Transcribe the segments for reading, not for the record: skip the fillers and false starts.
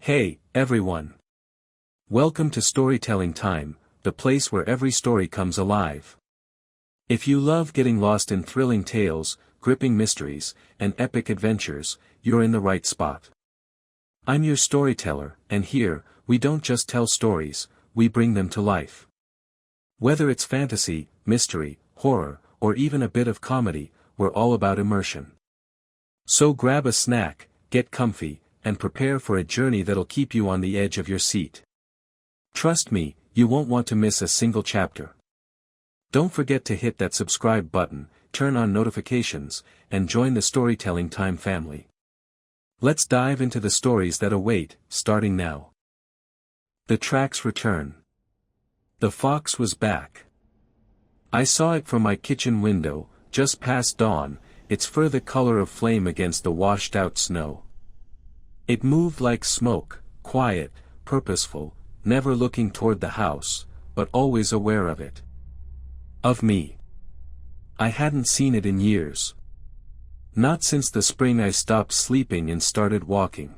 Hey, everyone. Welcome to Storytelling Time, the place where every story comes alive. If you love getting lost in thrilling tales, gripping mysteries, and epic adventures, you're in the right spot. I'm your storyteller, and here, we don't just tell stories, we bring them to life. Whether it's fantasy, mystery, horror, or even a bit of comedy, we're all about immersion. So grab a snack, get comfy, and prepare for a journey that'll keep you on the edge of your seat. Trust me, you won't want to miss a single chapter. Don't forget to hit that subscribe button, turn on notifications, and join the Storytelling Time family. Let's dive into the stories that await, starting now. The Tracks Return. The fox was back. I saw it from my kitchen window, just past dawn, its fur the color of flame against the washed-out snow. It moved like smoke, quiet, purposeful, never looking toward the house, but always aware of it. Of me. I hadn't seen it in years. Not since the spring I stopped sleeping and started walking.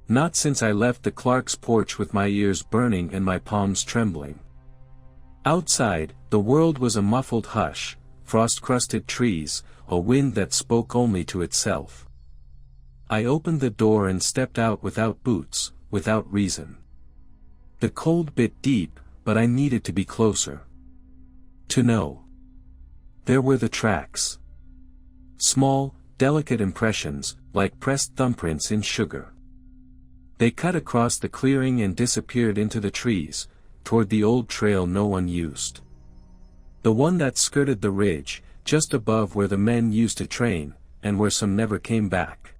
Not since I left the Clark's porch with my ears burning and my palms trembling. Outside, the world was a muffled hush, frost-crusted trees, a wind that spoke only to itself. I opened the door and stepped out without boots, without reason. The cold bit deep, but I needed to be closer. To know. There were the tracks. Small, delicate impressions, like pressed thumbprints in sugar. They cut across the clearing and disappeared into the trees, toward the old trail no one used. The one that skirted the ridge, just above where the men used to train, and where some never came back.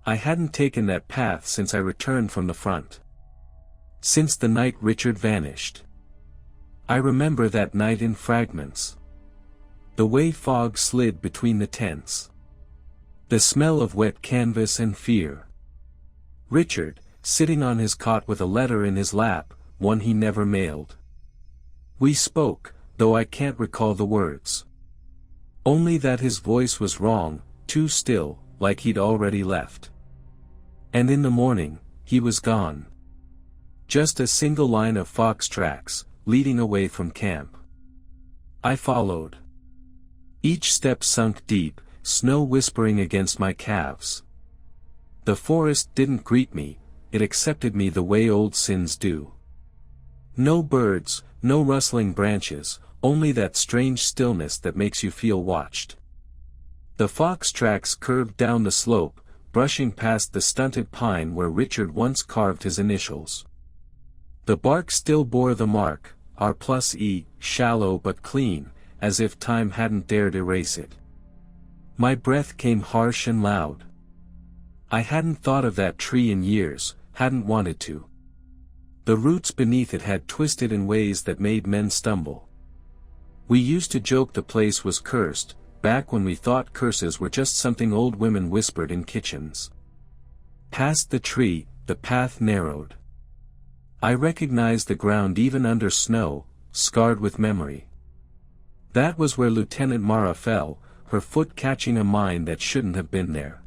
I hadn't taken that path since I returned from the front. Since the night Richard vanished. I remember that night in fragments. The way fog slid between the tents. The smell of wet canvas and fear. Richard, sitting on his cot with a letter in his lap, one he never mailed. We spoke, though I can't recall the words. Only that his voice was wrong, too still, like he'd already left. And in the morning, he was gone. Just a single line of fox tracks, leading away from camp. I followed. Each step sunk deep, snow whispering against my calves. The forest didn't greet me, it accepted me the way old sins do. No birds, no rustling branches, only that strange stillness that makes you feel watched. The fox tracks curved down the slope, brushing past the stunted pine where Richard once carved his initials. The bark still bore the mark, R+E, shallow but clean, as if time hadn't dared erase it. My breath came harsh and loud. I hadn't thought of that tree in years, hadn't wanted to. The roots beneath it had twisted in ways that made men stumble. We used to joke the place was cursed, back when we thought curses were just something old women whispered in kitchens. Past the tree, the path narrowed. I recognized the ground even under snow, scarred with memory. That was where Lieutenant Mara fell, her foot catching a mine that shouldn't have been there.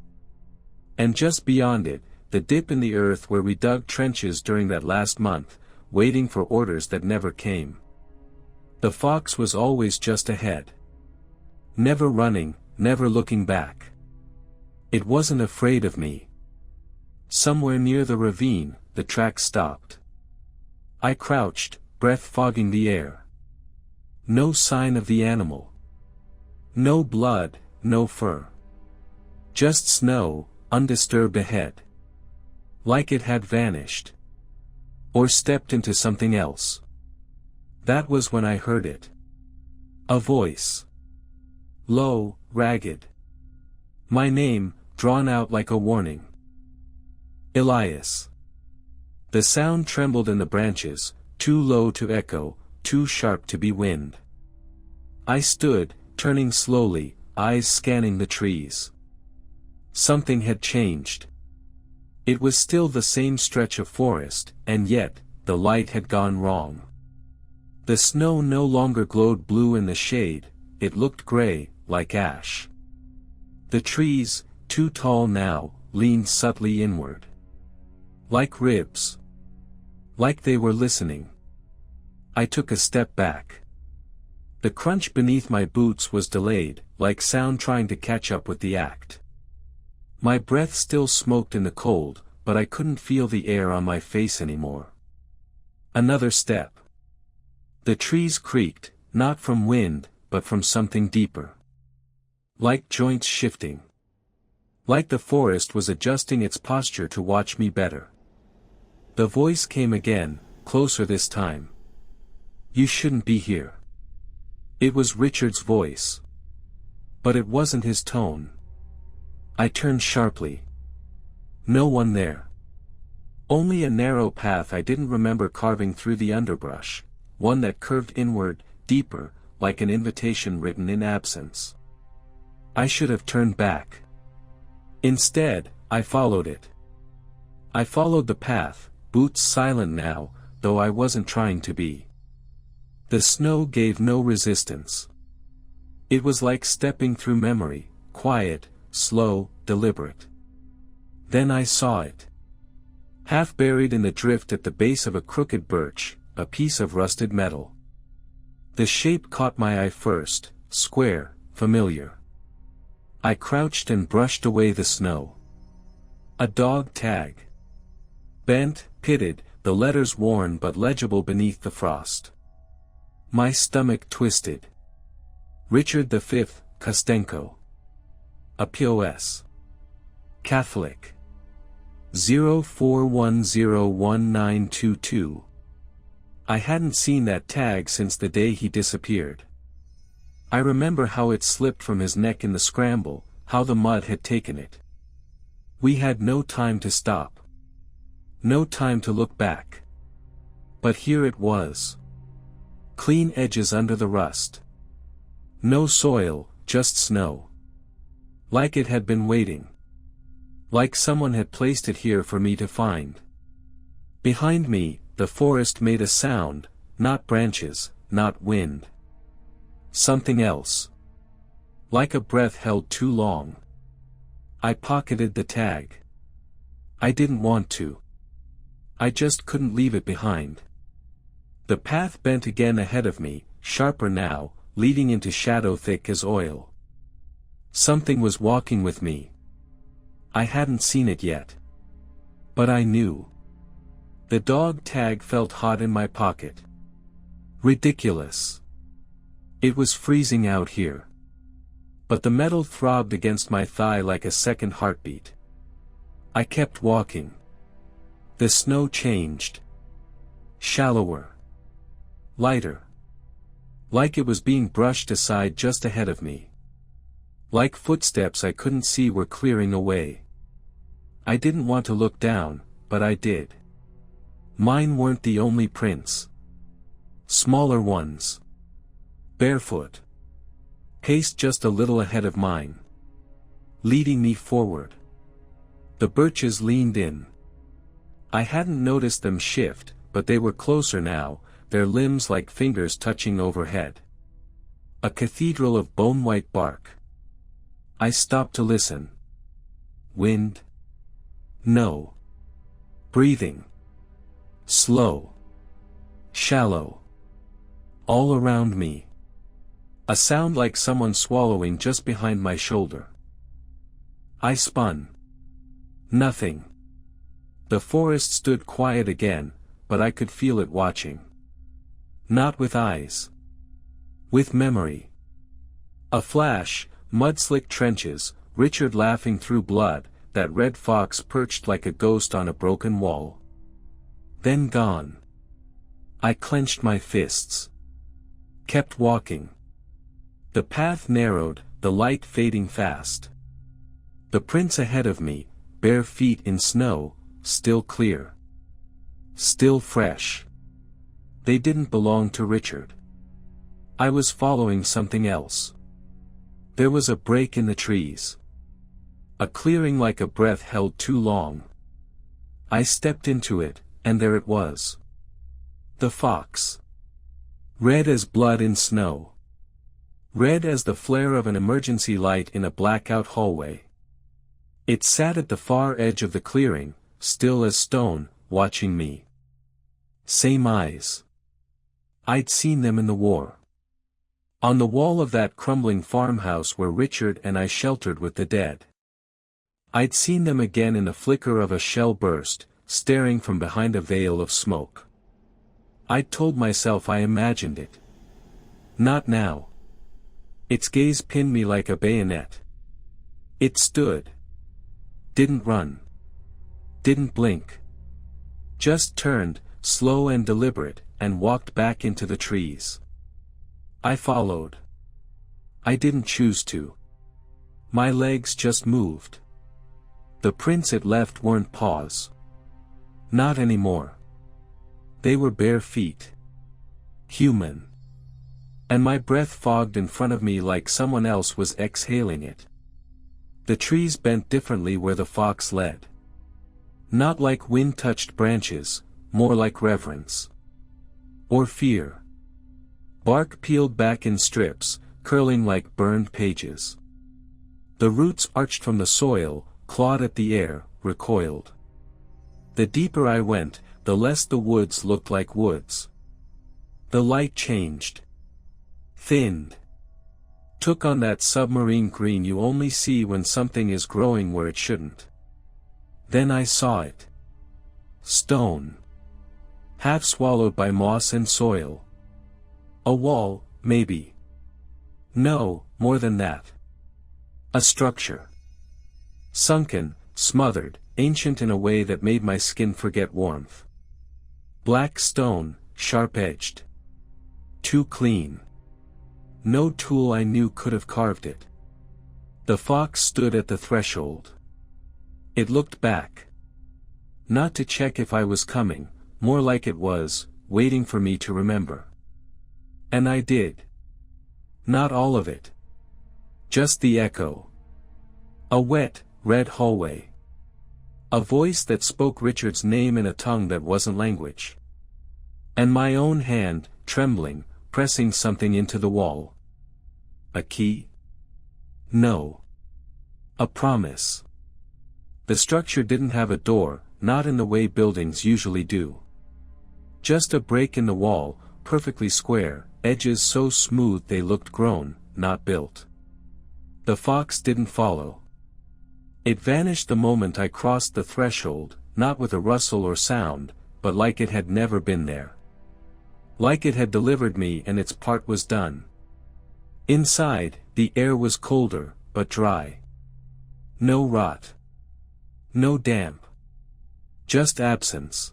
And just beyond it, the dip in the earth where we dug trenches during that last month, waiting for orders that never came. The fox was always just ahead. Never running, never looking back. It wasn't afraid of me. Somewhere near the ravine, the track stopped. I crouched, breath fogging the air. No sign of the animal. No blood, no fur. Just snow, undisturbed ahead. Like it had vanished. Or stepped into something else. That was when I heard it. A voice. Low, ragged. My name, drawn out like a warning. Elias. The sound trembled in the branches, too low to echo, too sharp to be wind. I stood, turning slowly, eyes scanning the trees. Something had changed. It was still the same stretch of forest, and yet, the light had gone wrong. The snow no longer glowed blue in the shade, it looked gray, like ash. The trees, too tall now, leaned subtly inward. Like ribs. Like they were listening. I took a step back. The crunch beneath my boots was delayed, like sound trying to catch up with the act. My breath still smoked in the cold, but I couldn't feel the air on my face anymore. Another step. The trees creaked, not from wind, but from something deeper. Like joints shifting. Like the forest was adjusting its posture to watch me better. The voice came again, closer this time. You shouldn't be here. It was Richard's voice. But it wasn't his tone. I turned sharply. No one there. Only a narrow path I didn't remember carving through the underbrush, one that curved inward, deeper, like an invitation written in absence. I should have turned back. Instead, I followed it. I followed the path, boots silent now, though I wasn't trying to be. The snow gave no resistance. It was like stepping through memory, quiet, slow, deliberate. Then I saw it. Half buried in the drift at the base of a crooked birch, a piece of rusted metal. The shape caught my eye first, square, familiar. I crouched and brushed away the snow. A dog tag. Bent, pitted, the letters worn but legible beneath the frost. My stomach twisted. Richard V, Kostenko. A POS. Catholic. 04101922. I hadn't seen that tag since the day he disappeared. I remember how it slipped from his neck in the scramble, how the mud had taken it. We had no time to stop. No time to look back. But here it was. Clean edges under the rust. No soil, just snow. Like it had been waiting. Like someone had placed it here for me to find. Behind me, the forest made a sound, not branches, not wind. Something else. Like a breath held too long. I pocketed the tag. I didn't want to. I just couldn't leave it behind. The path bent again ahead of me, sharper now, leading into shadow thick as oil. Something was walking with me. I hadn't seen it yet. But I knew. The dog tag felt hot in my pocket. Ridiculous. It was freezing out here. But the metal throbbed against my thigh like a second heartbeat. I kept walking. The snow changed. Shallower. Lighter. Like it was being brushed aside just ahead of me. Like footsteps I couldn't see were clearing away. I didn't want to look down, but I did. Mine weren't the only prints. Smaller ones. Barefoot. Paced just a little ahead of mine. Leading me forward. The birches leaned in. I hadn't noticed them shift, but they were closer now, their limbs like fingers touching overhead. A cathedral of bone-white bark. I stopped to listen. Wind? No. Breathing. Slow. Shallow. All around me. A sound like someone swallowing just behind my shoulder. I spun. Nothing. The forest stood quiet again, but I could feel it watching. Not with eyes. With memory. A flash, mud-slick trenches, Richard laughing through blood, that red fox perched like a ghost on a broken wall. Then gone. I clenched my fists. Kept walking. The path narrowed, the light fading fast. The prints ahead of me, bare feet in snow, still clear. Still fresh. They didn't belong to Richard. I was following something else. There was a break in the trees. A clearing like a breath held too long. I stepped into it, and there it was. The fox. Red as blood in snow. Red as the flare of an emergency light in a blackout hallway. It sat at the far edge of the clearing, still as stone, watching me. Same eyes. I'd seen them in the war. On the wall of that crumbling farmhouse where Richard and I sheltered with the dead. I'd seen them again in the flicker of a shell burst, staring from behind a veil of smoke. I'd told myself I imagined it. Not now. Its gaze pinned me like a bayonet. It stood. Didn't run. Didn't blink. Just turned, slow and deliberate, and walked back into the trees. I followed. I didn't choose to. My legs just moved. The prints it left weren't paws. Not anymore. They were bare feet. Human. And my breath fogged in front of me like someone else was exhaling it. The trees bent differently where the fox led. Not like wind-touched branches, more like reverence. Or fear. Bark peeled back in strips, curling like burned pages. The roots arched from the soil, clawed at the air, recoiled. The deeper I went, the less the woods looked like woods. The light changed. Thinned. Took on that submarine green you only see when something is growing where it shouldn't. Then I saw it. Stone. Half swallowed by moss and soil. A wall, maybe. No, more than that. A structure. Sunken, smothered, ancient in a way that made my skin forget warmth. Black stone, sharp-edged. Too clean. No tool I knew could have carved it. The fox stood at the threshold. It looked back. Not to check if I was coming, more like it was, waiting for me to remember. And I did. Not all of it. Just the echo. A wet, red hallway. A voice that spoke Richard's name in a tongue that wasn't language. And my own hand, trembling, pressing something into the wall. A key? No. A promise. The structure didn't have a door, not in the way buildings usually do. Just a break in the wall, perfectly square, edges so smooth they looked grown, not built. The fox didn't follow. It vanished the moment I crossed the threshold, not with a rustle or sound, but like it had never been there. Like it had delivered me and its part was done. Inside, the air was colder, but dry. No rot. No damp. Just absence.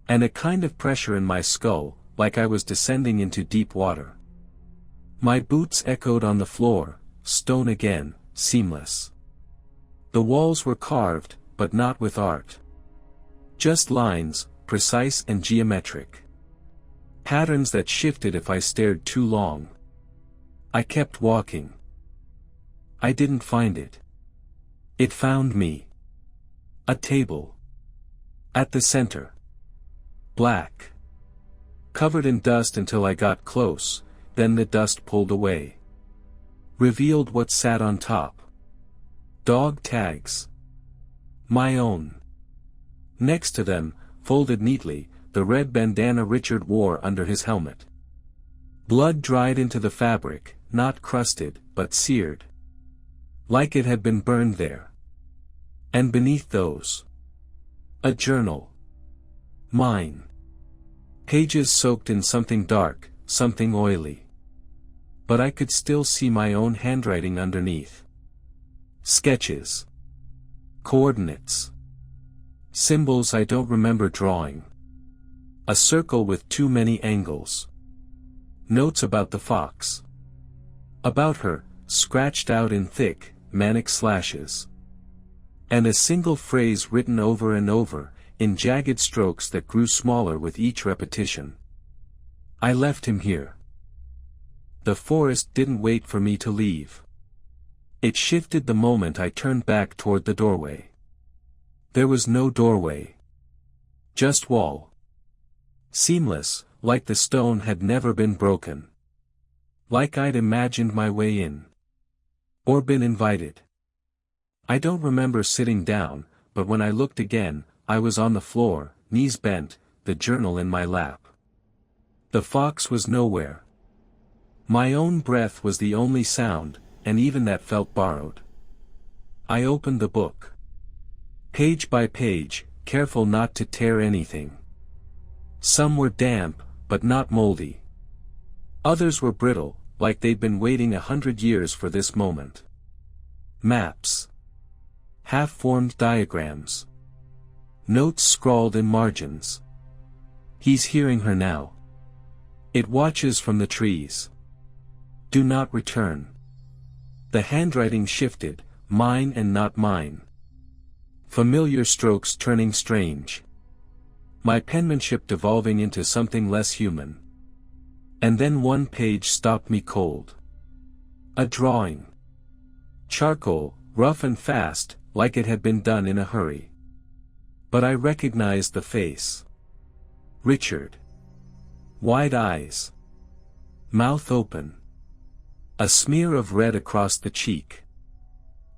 And a kind of pressure in my skull, like I was descending into deep water. My boots echoed on the floor, stone again, seamless. The walls were carved, but not with art. Just lines, precise and geometric. Patterns that shifted if I stared too long. I kept walking. I didn't find it. It found me. A table. At the center. Black. Covered in dust until I got close, then the dust pulled away. Revealed what sat on top. Dog tags. My own. Next to them, folded neatly, the red bandana Richard wore under his helmet. Blood dried into the fabric, not crusted, but seared. Like it had been burned there. And beneath those. A journal. Mine. Pages soaked in something dark, something oily. But I could still see my own handwriting underneath. Sketches. Coordinates. Symbols I don't remember drawing. A circle with too many angles. Notes about the fox. About her, scratched out in thick, manic slashes. And a single phrase written over and over, in jagged strokes that grew smaller with each repetition. I left him here. The forest didn't wait for me to leave. It shifted the moment I turned back toward the doorway. There was no doorway. Just wall. Seamless, like the stone had never been broken. Like I'd imagined my way in. Or been invited. I don't remember sitting down, but when I looked again, I was on the floor, knees bent, the journal in my lap. The fox was nowhere. My own breath was the only sound, and even that felt borrowed. I opened the book. Page by page, careful not to tear anything. Some were damp, but not moldy. Others were brittle, like they'd been waiting 100 years for this moment. Maps. Half-formed diagrams. Notes scrawled in margins. He's hearing her now. It watches from the trees. Do not return. The handwriting shifted, mine and not mine. Familiar strokes turning strange. My penmanship devolving into something less human. And then one page stopped me cold. A drawing. Charcoal, rough and fast, like it had been done in a hurry. But I recognized the face. Richard. Wide eyes. Mouth open. A smear of red across the cheek.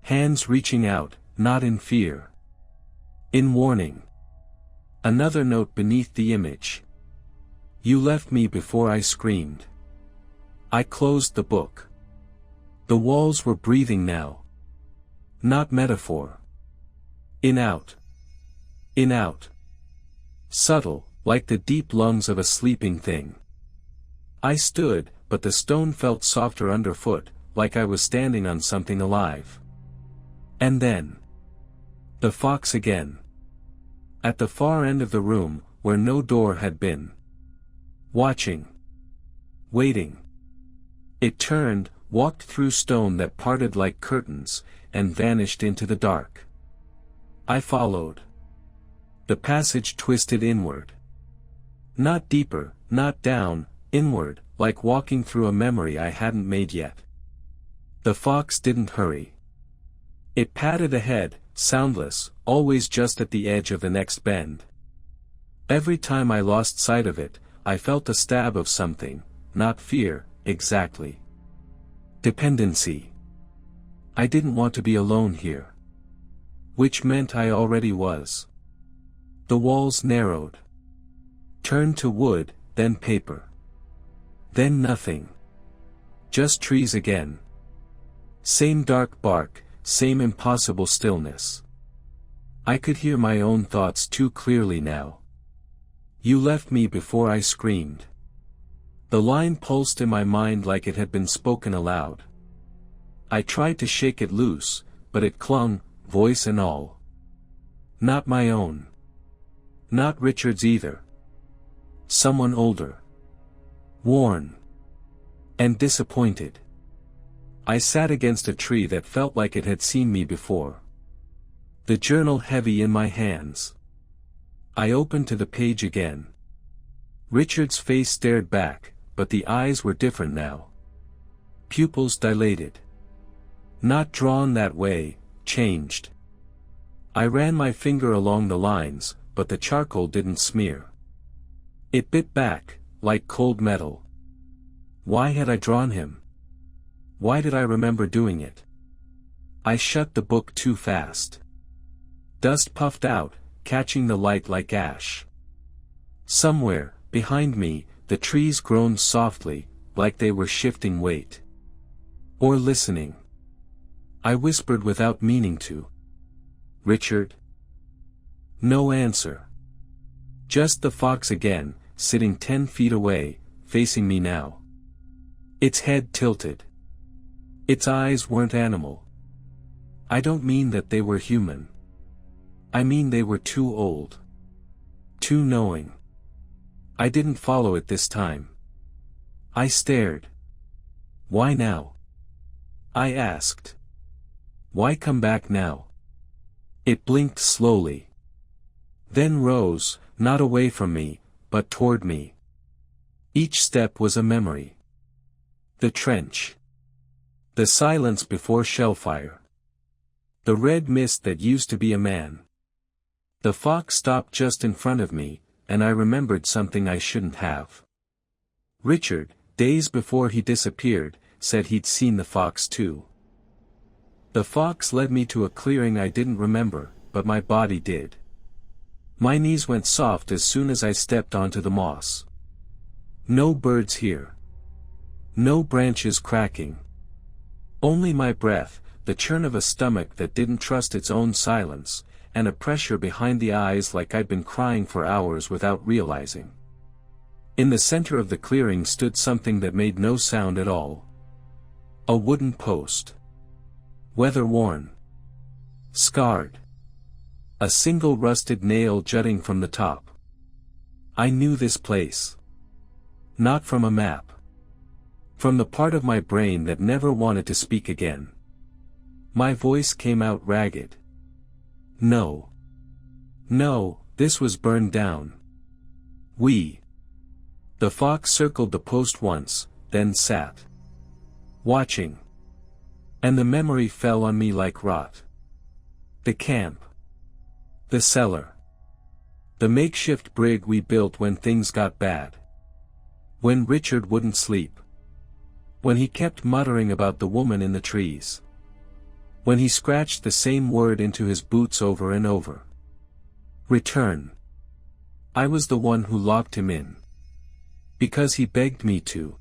Hands reaching out, not in fear. In warning. Another note beneath the image. You left me before I screamed. I closed the book. The walls were breathing now. Not metaphor. In out. In out. Subtle, like the deep lungs of a sleeping thing. I stood, but the stone felt softer underfoot, like I was standing on something alive. And then. The fox again. At the far end of the room, where no door had been. Watching. Waiting. It turned, walked through stone that parted like curtains, and vanished into the dark. I followed. The passage twisted inward. Not deeper, not down, inward, like walking through a memory I hadn't made yet. The fox didn't hurry. It padded ahead, soundless, always just at the edge of the next bend. Every time I lost sight of it, I felt a stab of something, not fear, exactly. Dependency. I didn't want to be alone here. Which meant I already was. The walls narrowed. Turned to wood, then paper. Then nothing. Just trees again. Same dark bark, same impossible stillness. I could hear my own thoughts too clearly now. You left me before I screamed. The line pulsed in my mind like it had been spoken aloud. I tried to shake it loose, but it clung, voice and all. Not my own. Not Richard's either. Someone older. Worn. And disappointed. I sat against a tree that felt like it had seen me before. The journal heavy in my hands. I opened to the page again. Richard's face stared back, but the eyes were different now. Pupils dilated. Not drawn that way, changed. I ran my finger along the lines, but the charcoal didn't smear. It bit back, like cold metal. Why had I drawn him? Why did I remember doing it? I shut the book too fast. Dust puffed out, catching the light like ash. Somewhere, behind me, the trees groaned softly, like they were shifting weight. Or listening. I whispered without meaning to. Richard? No answer. Just the fox again, sitting 10 feet away, facing me now. Its head tilted. Its eyes weren't animal. I don't mean that they were human. I mean they were too old. Too knowing. I didn't follow it this time. I stared. Why now? I asked. Why come back now? It blinked slowly. Then rose, not away from me, but toward me. Each step was a memory. The trench. The silence before shellfire. The red mist that used to be a man. The fox stopped just in front of me, and I remembered something I shouldn't have. Richard, days before he disappeared, said he'd seen the fox too. The fox led me to a clearing I didn't remember, but my body did. My knees went soft as soon as I stepped onto the moss. No birds here. No branches cracking. Only my breath, the churn of a stomach that didn't trust its own silence, and a pressure behind the eyes like I'd been crying for hours without realizing. In the center of the clearing stood something that made no sound at all. A wooden post. Weather-worn. Scarred. A single rusted nail jutting from the top. I knew this place. Not from a map. From the part of my brain that never wanted to speak again. My voice came out ragged. No. No, this was burned down. The fox circled the post once, then sat. Watching. And the memory fell on me like rot. The camp. The cellar. The makeshift brig we built when things got bad. When Richard wouldn't sleep. When he kept muttering about the woman in the trees. When he scratched the same word into his boots over and over. Return. I was the one who locked him in. Because he begged me to.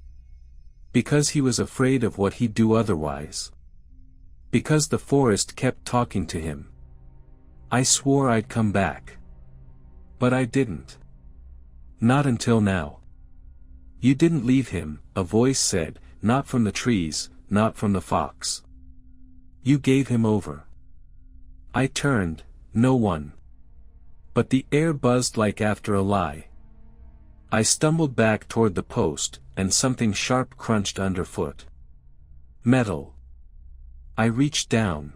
Because he was afraid of what he'd do otherwise. Because the forest kept talking to him. I swore I'd come back. But I didn't. Not until now. You didn't leave him, a voice said, not from the trees, not from the fox. You gave him over. I turned, no one. But the air buzzed like after a lie. I stumbled back toward the post, and something sharp crunched underfoot. Metal. I reached down.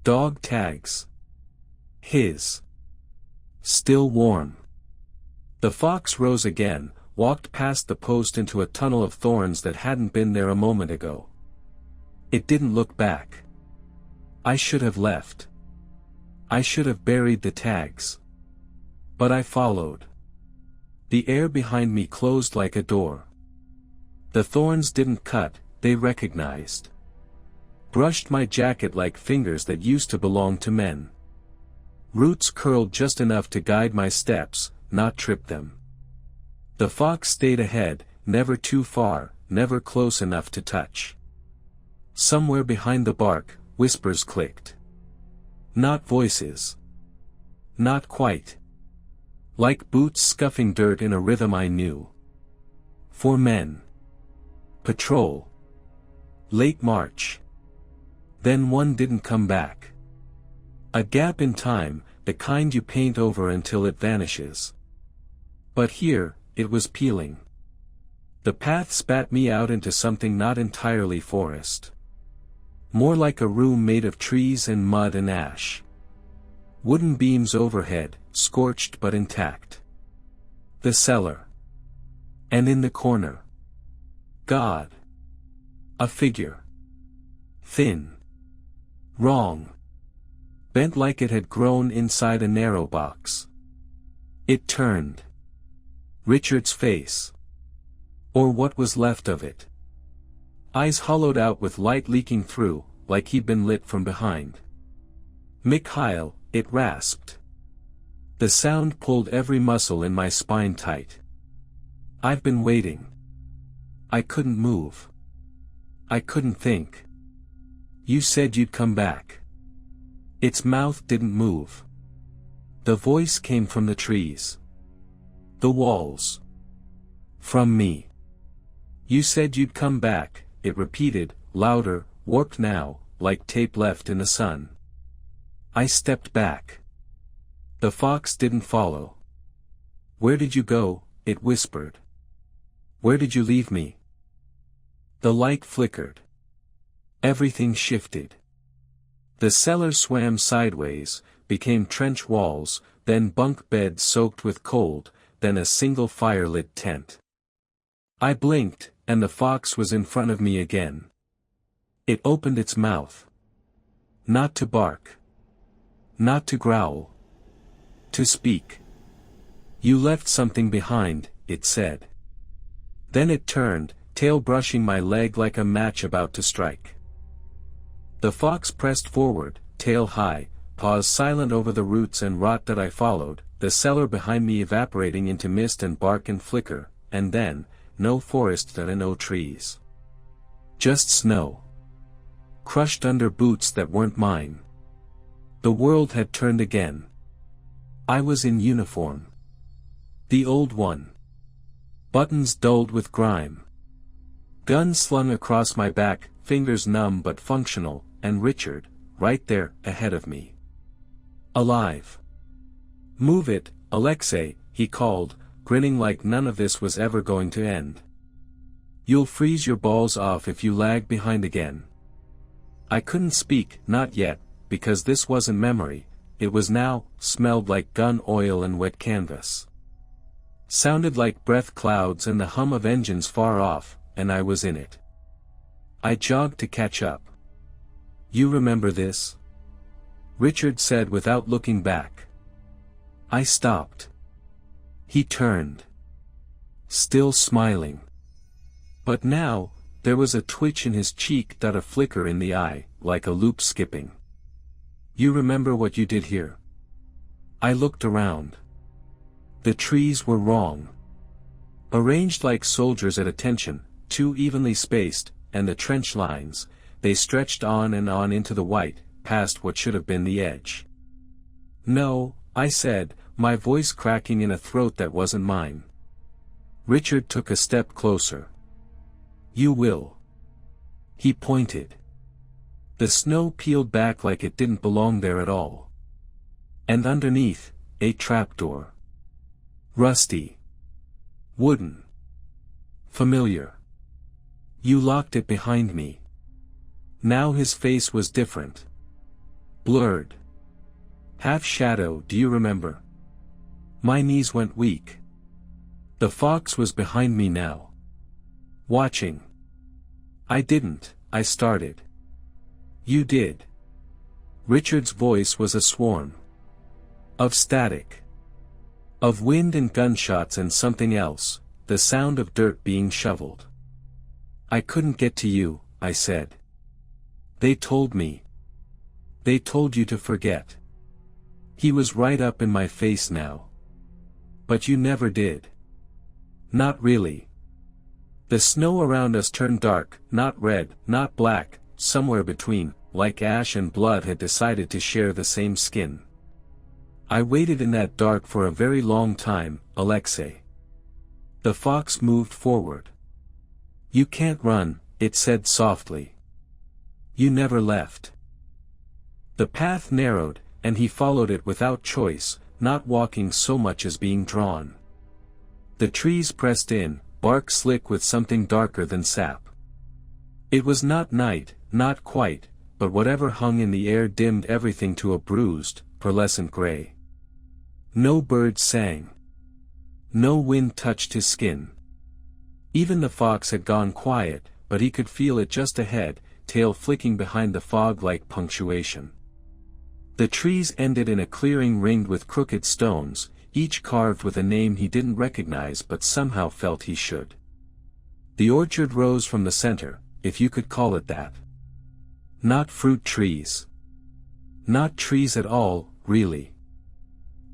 Dog tags. His. Still warm. The fox rose again, walked past the post into a tunnel of thorns that hadn't been there a moment ago. It didn't look back. I should have left. I should have buried the tags. But I followed. The air behind me closed like a door. The thorns didn't cut, they recognized. Brushed my jacket like fingers that used to belong to men. Roots curled just enough to guide my steps, not trip them. The fox stayed ahead, never too far, never close enough to touch. Somewhere behind the bark, whispers clicked. Not voices. Not quite. Like boots scuffing dirt in a rhythm I knew. 4 men. Patrol. Late March. Then one didn't come back. A gap in time, the kind you paint over until it vanishes. But here, it was peeling. The path spat me out into something not entirely forest. More like a room made of trees and mud and ash. Wooden beams overhead, scorched but intact. The cellar. And in the corner. God. A figure. Thin. Wrong. Bent like it had grown inside a narrow box. It turned. Richard's face. Or what was left of it. Eyes hollowed out with light leaking through, like he'd been lit from behind. Mikhail, it rasped. The sound pulled every muscle in my spine tight. I've been waiting. I couldn't move. I couldn't think. You said you'd come back. Its mouth didn't move. The voice came from the trees. The walls. From me. You said you'd come back, it repeated, louder, warped now, like tape left in the sun. I stepped back. The fox didn't follow. Where did you go? It whispered. Where did you leave me? The light flickered. Everything shifted. The cellar swam sideways, became trench walls, then bunk beds soaked with cold, then a single fire-lit tent. I blinked, and the fox was in front of me again. It opened its mouth. Not to bark. Not to growl. To speak. You left something behind, it said. Then it turned, tail brushing my leg like a match about to strike. The fox pressed forward, tail high, paused silent over the roots and rot that I followed, the cellar behind me evaporating into mist and bark and flicker, and then, no forest and no trees. Just snow. Crushed under boots that weren't mine. The world had turned again. I was in uniform. The old one. Buttons dulled with grime. Gun slung across my back, fingers numb but functional, and Richard, right there, ahead of me. Alive. "Move it, Alexei," he called, grinning like none of this was ever going to end. "You'll freeze your balls off if you lag behind again." I couldn't speak, not yet, because this wasn't memory, it was now, smelled like gun oil and wet canvas. Sounded like breath clouds and the hum of engines far off, and I was in it. I jogged to catch up. "You remember this?" Richard said without looking back. I stopped. He turned. Still smiling. But now, there was a twitch in his cheek, a flicker in the eye, like a loop skipping. "You remember what you did here?" I looked around. The trees were wrong. Arranged like soldiers at attention, too evenly spaced, and the trench lines, they stretched on and on into the white, past what should have been the edge. "No," I said, my voice cracking in a throat that wasn't mine. Richard took a step closer. "You will." He pointed. The snow peeled back like it didn't belong there at all. And underneath, a trapdoor. Rusty. Wooden. Familiar. "You locked it behind me." Now his face was different. Blurred. Half shadow, do you remember? My knees went weak. The fox was behind me now. Watching. "I didn't," I started. "You did." Richard's voice was a swarm. Of static. Of wind and gunshots and something else, the sound of dirt being shoveled. "I couldn't get to you," I said. "They told me." "They told you to forget." He was right up in my face now. "But you never did." "Not really." The snow around us turned dark, not red, not black, somewhere between, like ash and blood had decided to share the same skin. I waited in that dark for a very long time, Alexei. The fox moved forward. "You can't run," it said softly. "You never left." The path narrowed, and he followed it without choice, not walking so much as being drawn. The trees pressed in, bark slick with something darker than sap. It was not night, not quite, but whatever hung in the air dimmed everything to a bruised, pearlescent gray. No birds sang. No wind touched his skin. Even the fox had gone quiet, but he could feel it just ahead, tail flicking behind the fog like punctuation. The trees ended in a clearing ringed with crooked stones, each carved with a name he didn't recognize but somehow felt he should. The orchard rose from the center, if you could call it that. Not fruit trees. Not trees at all, really.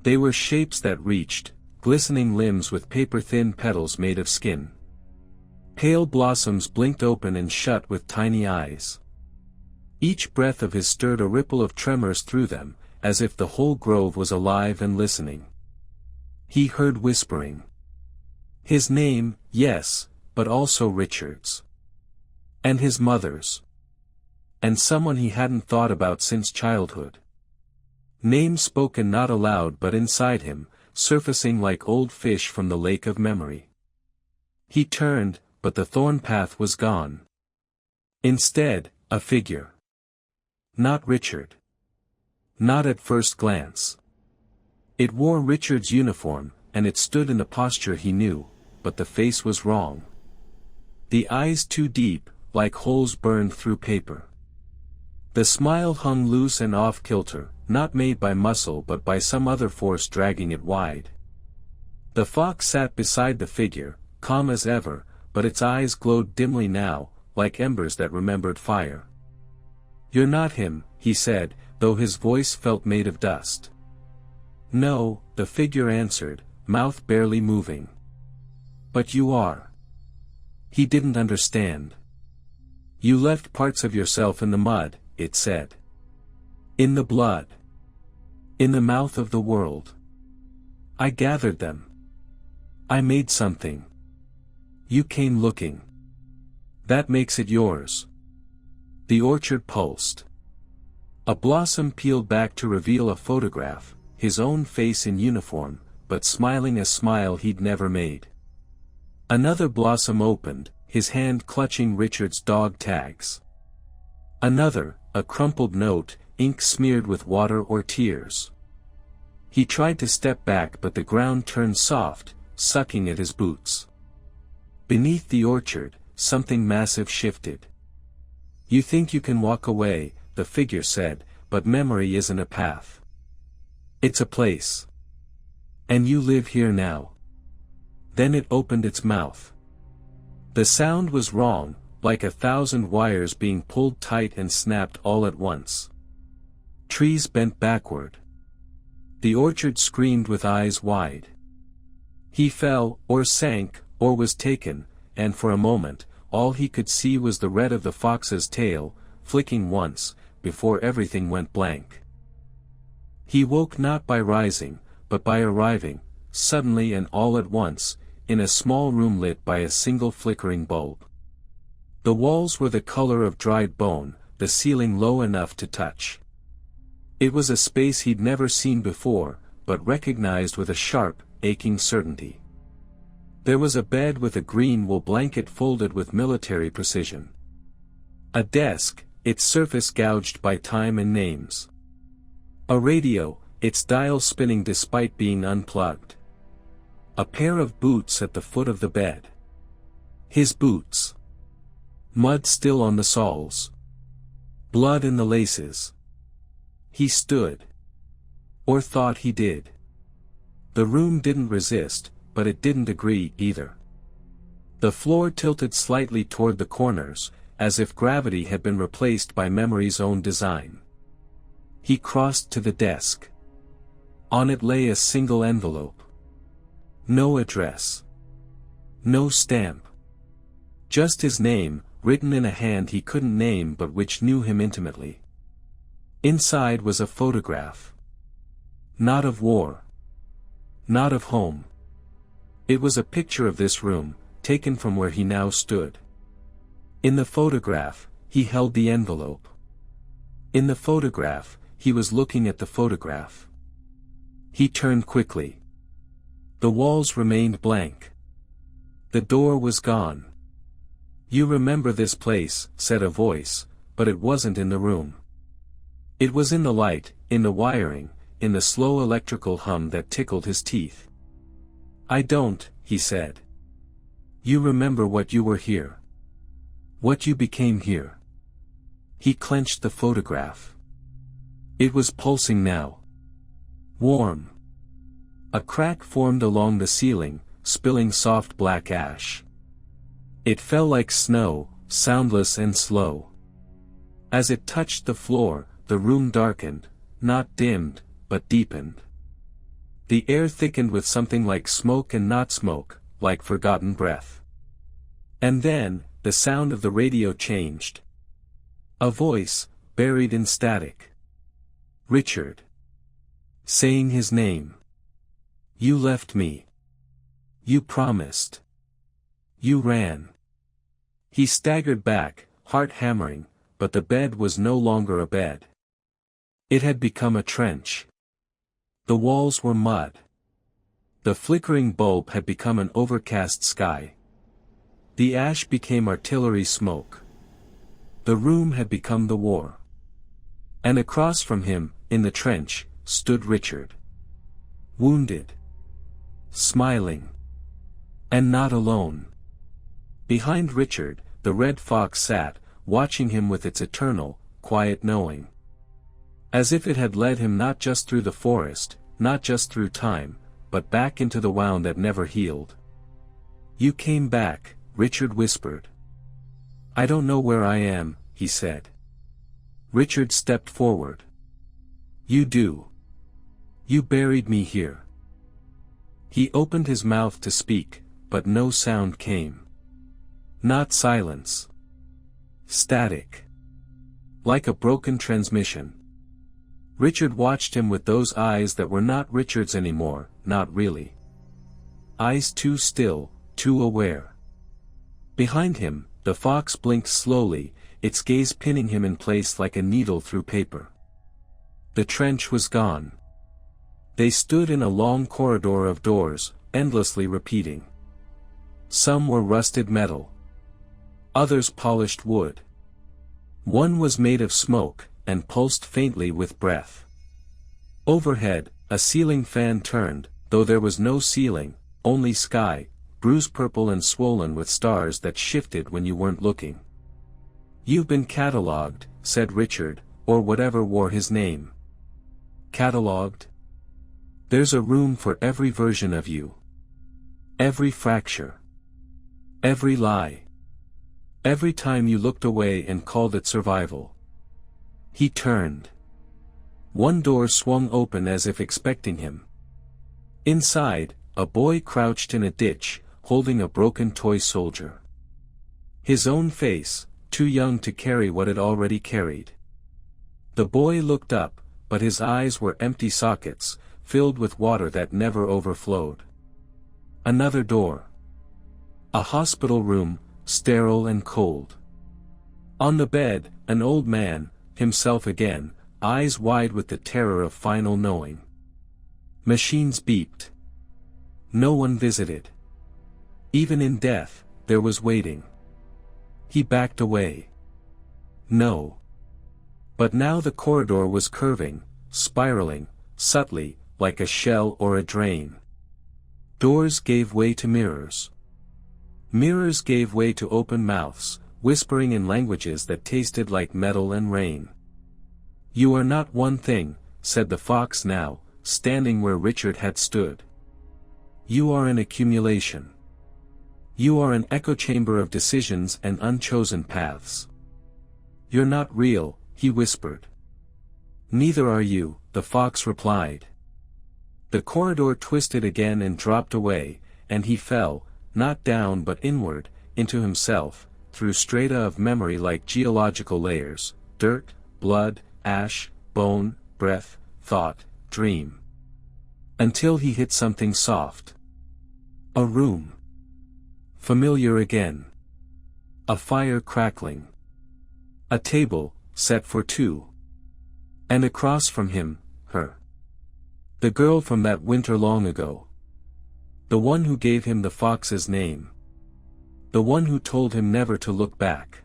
They were shapes that reached, glistening limbs with paper-thin petals made of skin. Pale blossoms blinked open and shut with tiny eyes. Each breath of his stirred a ripple of tremors through them, as if the whole grove was alive and listening. He heard whispering. His name, yes, but also Richard's. And his mother's. And someone he hadn't thought about since childhood. Names spoken not aloud but inside him, surfacing like old fish from the lake of memory. He turned, but the thorn path was gone. Instead, a figure. Not Richard. Not at first glance. It wore Richard's uniform, and it stood in the posture he knew, but the face was wrong. The eyes too deep, like holes burned through paper. The smile hung loose and off-kilter, not made by muscle but by some other force dragging it wide. The fox sat beside the figure, calm as ever, but its eyes glowed dimly now, like embers that remembered fire. "You're not him," he said, though his voice felt made of dust. "No," the figure answered, mouth barely moving. "But you are." He didn't understand. "You left parts of yourself in the mud," it said. "In the blood. In the mouth of the world. I gathered them. I made something. You came looking. That makes it yours." The orchard pulsed. A blossom peeled back to reveal a photograph, his own face in uniform, but smiling a smile he'd never made. Another blossom opened, his hand clutching Richard's dog tags. Another, a crumpled note, ink smeared with water or tears. He tried to step back, but the ground turned soft, sucking at his boots. Beneath the orchard, something massive shifted. "You think you can walk away," the figure said, "but memory isn't a path. It's a place. And you live here now." Then it opened its mouth. The sound was wrong, like 1,000 wires being pulled tight and snapped all at once. Trees bent backward. The orchard screamed with eyes wide. He fell, or sank, or was taken, and for a moment, all he could see was the red of the fox's tail, flicking once, before everything went blank. He woke not by rising, but by arriving, suddenly and all at once, in a small room lit by a single flickering bulb. The walls were the color of dried bone, the ceiling low enough to touch. It was a space he'd never seen before, but recognized with a sharp, aching certainty. There was a bed with a green wool blanket folded with military precision. A desk, its surface gouged by time and names. A radio, its dial spinning despite being unplugged. A pair of boots at the foot of the bed. His boots. Mud still on the soles. Blood in the laces. He stood. Or thought he did. The room didn't resist, but it didn't agree either. The floor tilted slightly toward the corners, as if gravity had been replaced by memory's own design. He crossed to the desk. On it lay a single envelope. No address. No stamp. Just his name, written in a hand he couldn't name but which knew him intimately. Inside was a photograph. Not of war. Not of home. It was a picture of this room, taken from where he now stood. In the photograph, he held the envelope. In the photograph, he was looking at the photograph. He turned quickly. The walls remained blank. The door was gone. "You remember this place," said a voice, but it wasn't in the room. It was in the light, in the wiring, in the slow electrical hum that tickled his teeth. "I don't," he said. "You remember what you were here. What you became here." He clenched the photograph. It was pulsing now. Warm. A crack formed along the ceiling, spilling soft black ash. It fell like snow, soundless and slow. As it touched the floor, the room darkened, not dimmed, but deepened. The air thickened with something like smoke and not smoke, like forgotten breath. And then, the sound of the radio changed. A voice, buried in static. Richard. Saying his name. "You left me. You promised. You ran." He staggered back, heart hammering, but the bed was no longer a bed. It had become a trench. The walls were mud. The flickering bulb had become an overcast sky. The ash became artillery smoke. The room had become the war. And across from him, in the trench, stood Richard. Wounded. Smiling. And not alone. Behind Richard, the red fox sat, watching him with its eternal, quiet knowing. As if it had led him not just through the forest, not just through time, but back into the wound that never healed. "You came back," Richard whispered. "I don't know where I am," he said. Richard stepped forward. You do. You buried me here. He opened his mouth to speak, but no sound came. Not silence. Static. Like a broken transmission. Richard watched him with those eyes that were not Richard's anymore, not really. Eyes too still, too aware. Behind him, the fox blinked slowly, its gaze pinning him in place like a needle through paper. The trench was gone. They stood in a long corridor of doors, endlessly repeating. Some were rusted metal. Others polished wood. One was made of smoke, and pulsed faintly with breath. Overhead, a ceiling fan turned, though there was no ceiling, only sky, bruised purple and swollen with stars that shifted when you weren't looking. You've been catalogued, said Richard, or whatever wore his name. Catalogued? There's a room for every version of you. Every fracture. Every lie. Every time you looked away and called it survival. He turned. One door swung open as if expecting him. Inside, a boy crouched in a ditch, holding a broken toy soldier. His own face, too young to carry what it already carried. The boy looked up, but his eyes were empty sockets, filled with water that never overflowed. Another door. A hospital room, sterile and cold. On the bed, an old man, himself again, eyes wide with the terror of final knowing. Machines beeped. No one visited. Even in death, there was waiting. He backed away. No. But now the corridor was curving, spiraling, subtly, like a shell or a drain. Doors gave way to mirrors. Mirrors gave way to open mouths, whispering in languages that tasted like metal and rain. You are not one thing, said the fox now, standing where Richard had stood. You are an accumulation. You are an echo chamber of decisions and unchosen paths. You're not real, he whispered. Neither are you, the fox replied. The corridor twisted again and dropped away, and he fell, not down but inward, into himself, through strata of memory like geological layers, dirt, blood, ash, bone, breath, thought, dream. Until he hit something soft. A room. Familiar again. A fire crackling. A table, set for two. And across from him, her. The girl from that winter long ago. The one who gave him the fox's name. The one who told him never to look back.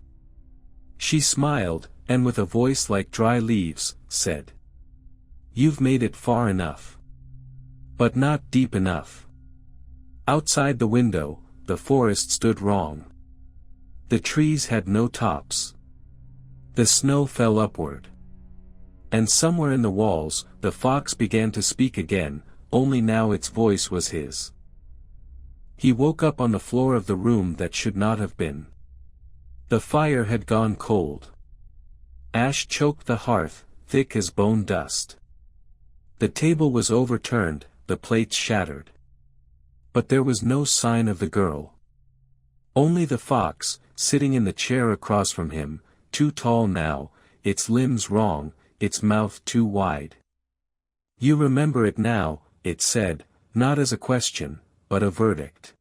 She smiled, and with a voice like dry leaves, said. You've made it far enough. But not deep enough. Outside the window, the forest stood wrong. The trees had no tops. The snow fell upward. And somewhere in the walls, the fox began to speak again, only now its voice was his. He woke up on the floor of the room that should not have been. The fire had gone cold. Ash choked the hearth, thick as bone dust. The table was overturned, the plates shattered. But there was no sign of the girl. Only the fox, sitting in the chair across from him, too tall now, its limbs wrong, its mouth too wide. You remember it now, it said, not as a question, but a verdict.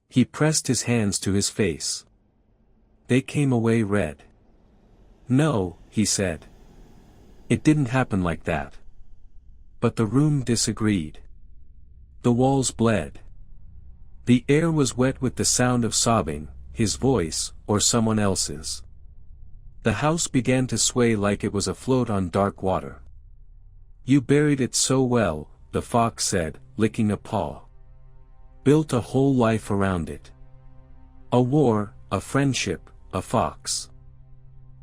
He pressed his hands to his face. They came away red. No, he said. It didn't happen like that. But the room disagreed. The walls bled. The air was wet with the sound of sobbing, his voice, or someone else's. The house began to sway like it was afloat on dark water. You buried it so well, the fox said, licking a paw. Built a whole life around it. A war, a friendship, a fox.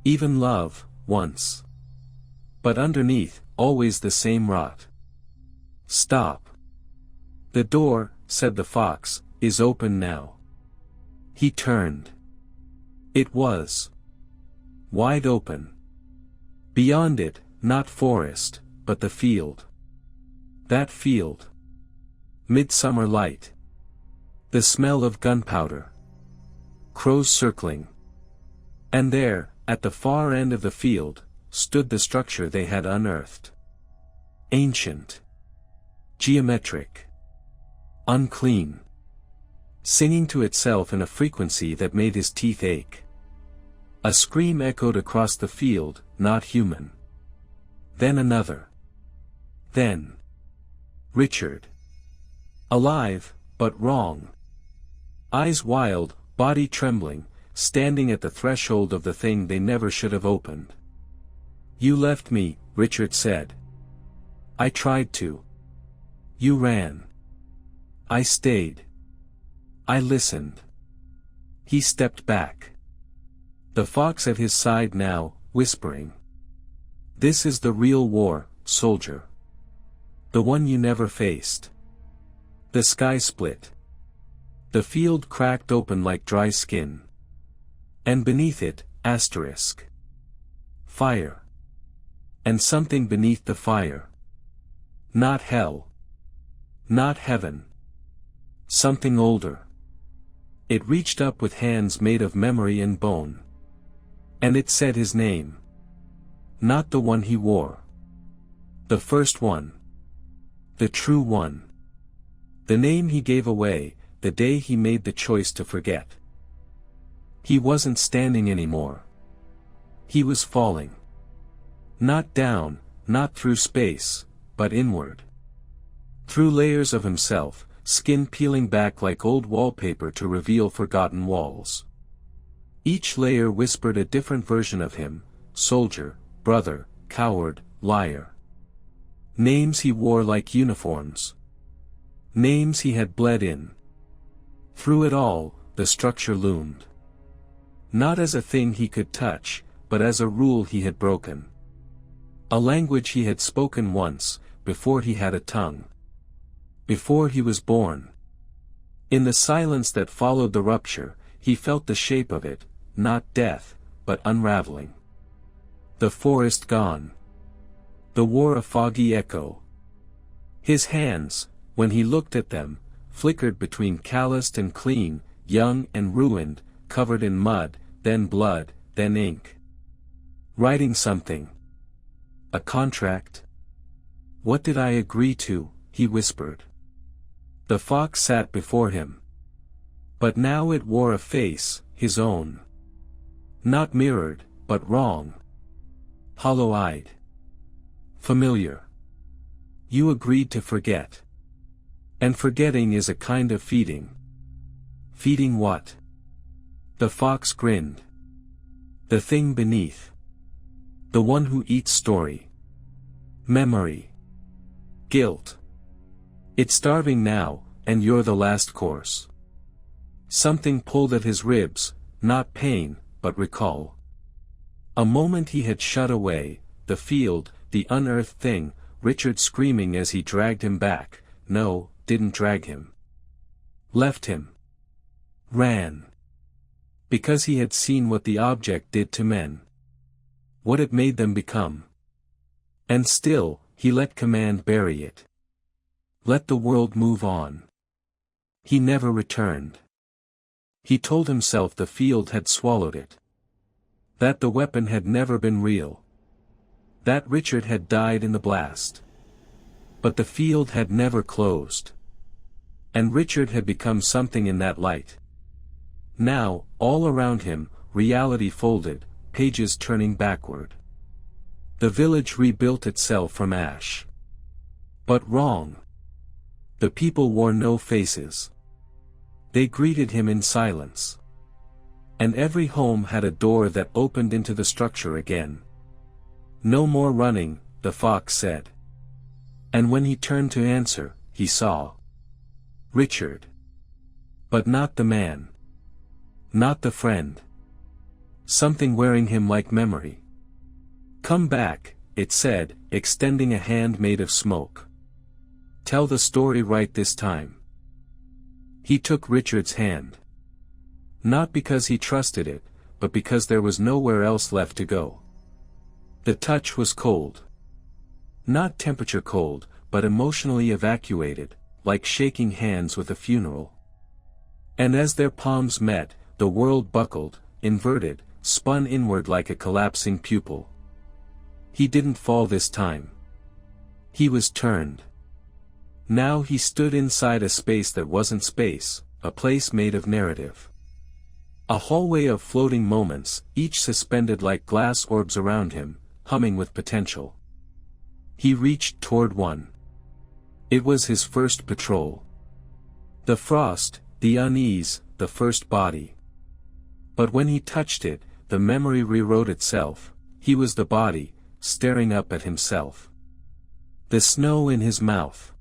Even love, once. But underneath, always the same rot. Stop. The door, said the fox, is open now. He turned. It was wide open. Beyond it, not forest, but the field. That field. Midsummer light. The smell of gunpowder. Crows circling. And there, at the far end of the field, stood the structure they had unearthed. Ancient. Geometric. Unclean. Singing to itself in a frequency that made his teeth ache. A scream echoed across the field, not human. Then another. Then. Richard. Alive, but wrong. Eyes wild, body trembling, standing at the threshold of the thing they never should have opened. You left me, Richard said. I tried to. You ran. I stayed. I listened. He stepped back. The fox at his side now, whispering. This is the real war, soldier. The one you never faced. The sky split. The field cracked open like dry skin. And beneath it, asterisk. Fire. And something beneath the fire. Not hell. Not heaven. Something older. It reached up with hands made of memory and bone. And it said his name. Not the one he wore. The first one. The true one. The name he gave away, the day he made the choice to forget. He wasn't standing anymore. He was falling. Not down, not through space, but inward. Through layers of himself, skin peeling back like old wallpaper to reveal forgotten walls. Each layer whispered a different version of him, soldier, brother, coward, liar. Names he wore like uniforms. Names he had bled in. Through it all, the structure loomed. Not as a thing he could touch, but as a rule he had broken. A language he had spoken once, before he had a tongue. Before he was born. In the silence that followed the rupture, he felt the shape of it, not death, but unraveling. The forest gone. The war a foggy echo. His hands, when he looked at them, flickered between calloused and clean, young and ruined, covered in mud, then blood, then ink. Writing something. A contract? What did I agree to? He whispered. The fox sat before him. But now it wore a face, his own. Not mirrored, but wrong. Hollow-eyed. Familiar. You agreed to forget. And forgetting is a kind of feeding. Feeding what? The fox grinned. The thing beneath. The one who eats story. Memory. Guilt. It's starving now, and you're the last course. Something pulled at his ribs, not pain, but recall. A moment he had shut away, the field, the unearthed thing, Richard screaming as he dragged him back, no, didn't drag him. Left him. Ran. Because he had seen what the object did to men. What it made them become. And still, he let command bury it. Let the world move on. He never returned. He told himself the field had swallowed it. That the weapon had never been real. That Richard had died in the blast. But the field had never closed. And Richard had become something in that light. Now, all around him, reality folded, pages turning backward. The village rebuilt itself from ash. But wrong. The people wore no faces. They greeted him in silence. And every home had a door that opened into the structure again. No more running, the fox said. And when he turned to answer, he saw Richard. But not the man. Not the friend. Something wearing him like memory. Come back, it said, extending a hand made of smoke. Tell the story right this time. He took Richard's hand. Not because he trusted it, but because there was nowhere else left to go. The touch was cold. Not temperature cold, but emotionally evacuated, like shaking hands with a funeral. And as their palms met, the world buckled, inverted, spun inward like a collapsing pupil. He didn't fall this time. He was turned. Now he stood inside a space that wasn't space, a place made of narrative. A hallway of floating moments, each suspended like glass orbs around him, humming with potential. He reached toward one. It was his first patrol. The frost, the unease, the first body. But when he touched it, the memory rewrote itself. He was the body, staring up at himself. The snow in his mouth.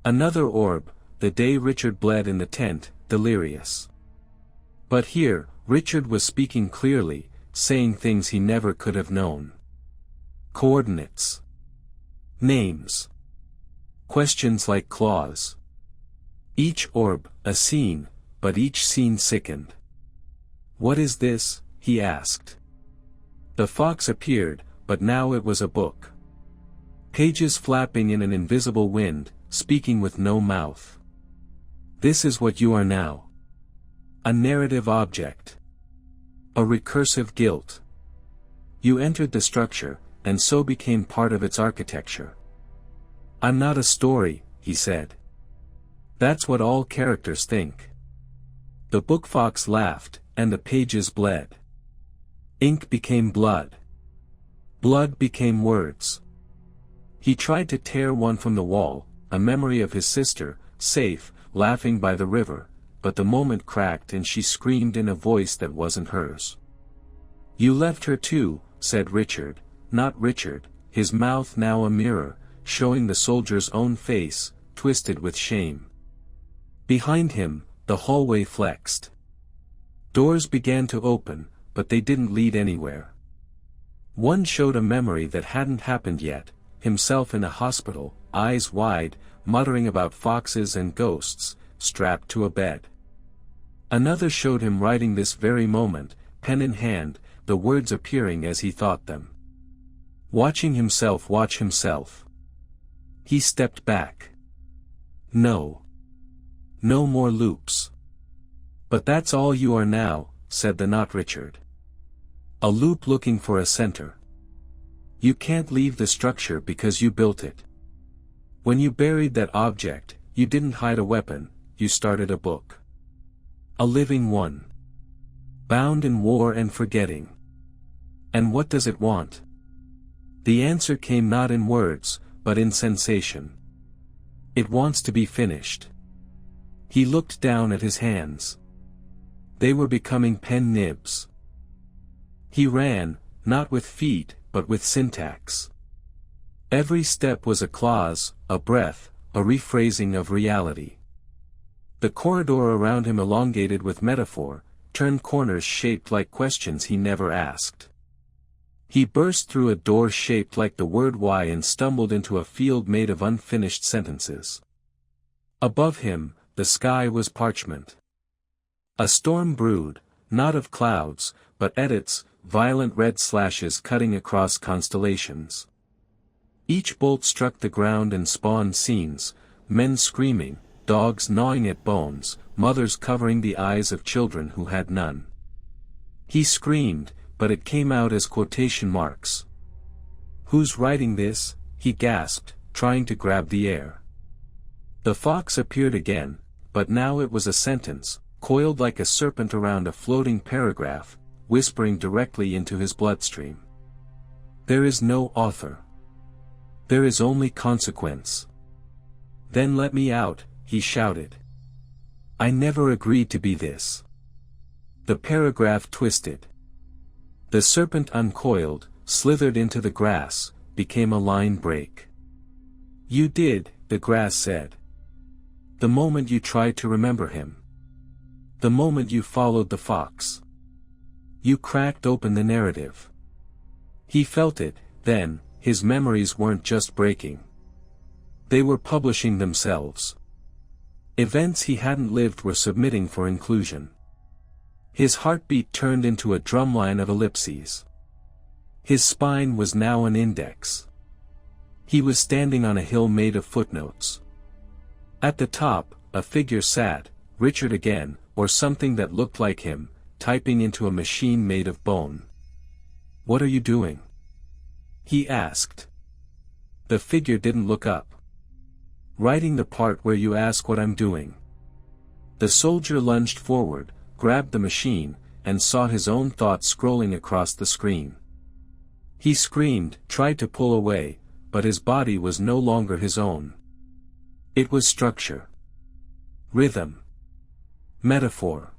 Another orb, the day Richard bled in the tent, delirious. But here, Richard was speaking clearly, saying things he never could have known. Coordinates. Names. Questions like claws. Each orb, a scene, but each scene sickened. "What is this?" he asked. The fox appeared, but now it was a book. Pages flapping in an invisible wind, speaking with no mouth. "This is what you are now. A narrative object. A recursive guilt. You entered the structure, and so became part of its architecture." "I'm not a story," he said. "That's what all characters think." The book fox laughed, and the pages bled. Ink became blood. Blood became words. He tried to tear one from the wall, a memory of his sister, safe, laughing by the river, but the moment cracked and she screamed in a voice that wasn't hers. "You left her too," said Richard, not Richard, his mouth now a mirror, showing the soldier's own face, twisted with shame. Behind him, the hallway flexed. Doors began to open, but they didn't lead anywhere. One showed a memory that hadn't happened yet, himself in a hospital, eyes wide, muttering about foxes and ghosts, strapped to a bed. Another showed him writing this very moment, pen in hand, the words appearing as he thought them. Watching himself watch himself. He stepped back. No. No more loops. "But that's all you are now," said the not Richard. "A loop looking for a center. You can't leave the structure because you built it. When you buried that object, you didn't hide a weapon, you started a book. A living one. Bound in war and forgetting. And what does it want?" The answer came not in words, but in sensation. It wants to be finished. He looked down at his hands. They were becoming pen nibs. He ran, not with feet, but with syntax. Every step was a clause, a breath, a rephrasing of reality. The corridor around him elongated with metaphor, turned corners shaped like questions he never asked. He burst through a door shaped like the word why and stumbled into a field made of unfinished sentences. Above him, the sky was parchment. A storm brewed, not of clouds, but edits, violent red slashes cutting across constellations. Each bolt struck the ground and spawned scenes, men screaming, dogs gnawing at bones, mothers covering the eyes of children who had none. He screamed, but it came out as quotation marks. "Who's writing this?" he gasped, trying to grab the air. The fox appeared again, but now it was a sentence, coiled like a serpent around a floating paragraph, whispering directly into his bloodstream. "There is no author. There is only consequence." "Then let me out," he shouted. "I never agreed to be this." The paragraph twisted. The serpent uncoiled, slithered into the grass, became a line break. "You did," the grass said. "The moment you tried to remember him. The moment you followed the fox. You cracked open the narrative." He felt it, then, his memories weren't just breaking. They were publishing themselves. Events he hadn't lived were submitting for inclusion. His heartbeat turned into a drumline of ellipses. His spine was now an index. He was standing on a hill made of footnotes. At the top, a figure sat, Richard again, or something that looked like him, typing into a machine made of bone. "What are you doing?" he asked. The figure didn't look up. "Writing the part where you ask what I'm doing." The soldier lunged forward, grabbed the machine, and saw his own thoughts scrolling across the screen. He screamed, tried to pull away, but his body was no longer his own. It was structure. Rhythm. Metaphor.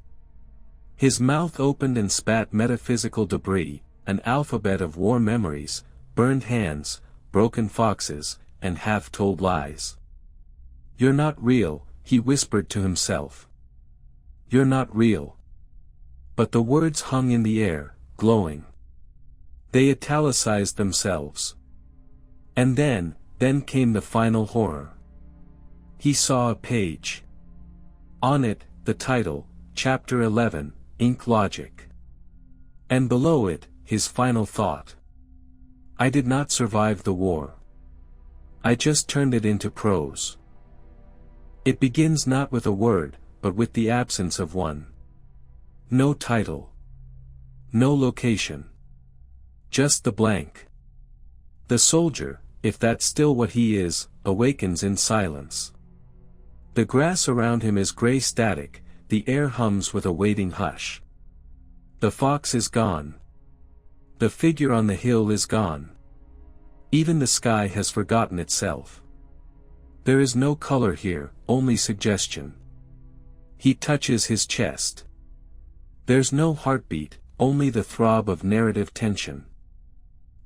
His mouth opened and spat metaphysical debris, an alphabet of war memories, burned hands, broken foxes, and half-told lies. "You're not real," he whispered to himself. "You're not real." But the words hung in the air, glowing. They italicized themselves. And then came the final horror. He saw a page. On it, the title, Chapter 11, Ink Logic. And below it, his final thought. "I did not survive the war. I just turned it into prose." It begins not with a word, but with the absence of one. No title. No location. Just the blank. The soldier, if that's still what he is, awakens in silence. The grass around him is gray static, the air hums with a waiting hush. The fox is gone. The figure on the hill is gone. Even the sky has forgotten itself. There is no color here, only suggestion. He touches his chest. There's no heartbeat, only the throb of narrative tension.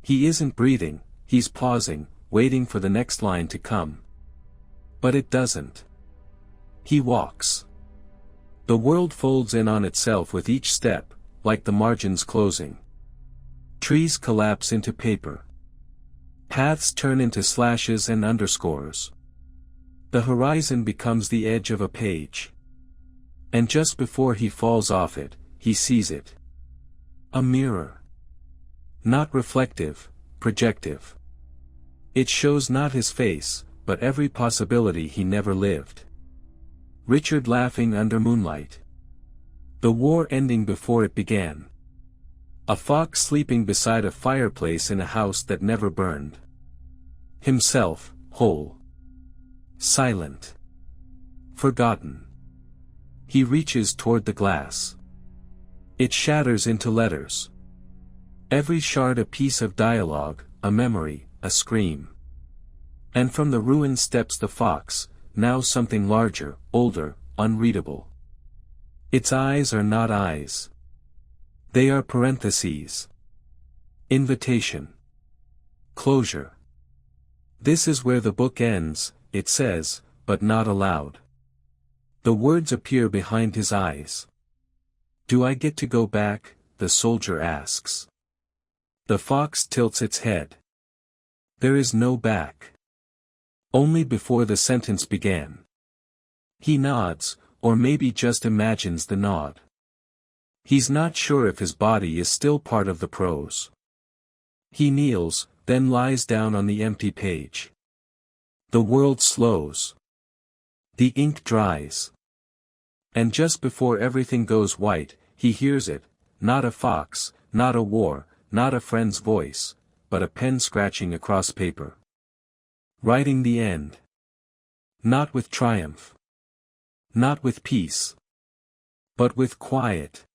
He isn't breathing, he's pausing, waiting for the next line to come. But it doesn't. He walks. The world folds in on itself with each step, like the margins closing. Trees collapse into paper. Paths turn into slashes and underscores. The horizon becomes the edge of a page. And just before he falls off it, he sees it. A mirror. Not reflective, projective. It shows not his face, but every possibility he never lived. Richard laughing under moonlight. The war ending before it began. A fox sleeping beside a fireplace in a house that never burned. Himself, whole. Silent. Forgotten. He reaches toward the glass. It shatters into letters. Every shard a piece of dialogue, a memory, a scream. And from the ruin steps the fox, now something larger, older, unreadable. Its eyes are not eyes. They are parentheses. Invitation. Closure. This is where the book ends, it says, but not aloud. The words appear behind his eyes. "Do I get to go back?" the soldier asks. The fox tilts its head. There is no back. Only before the sentence began. He nods, or maybe just imagines the nod. He's not sure if his body is still part of the prose. He kneels, then lies down on the empty page. The world slows. The ink dries. And just before everything goes white, he hears it, not a fox, not a war, not a friend's voice, but a pen scratching across paper. Writing the end. Not with triumph. Not with peace. But with quiet.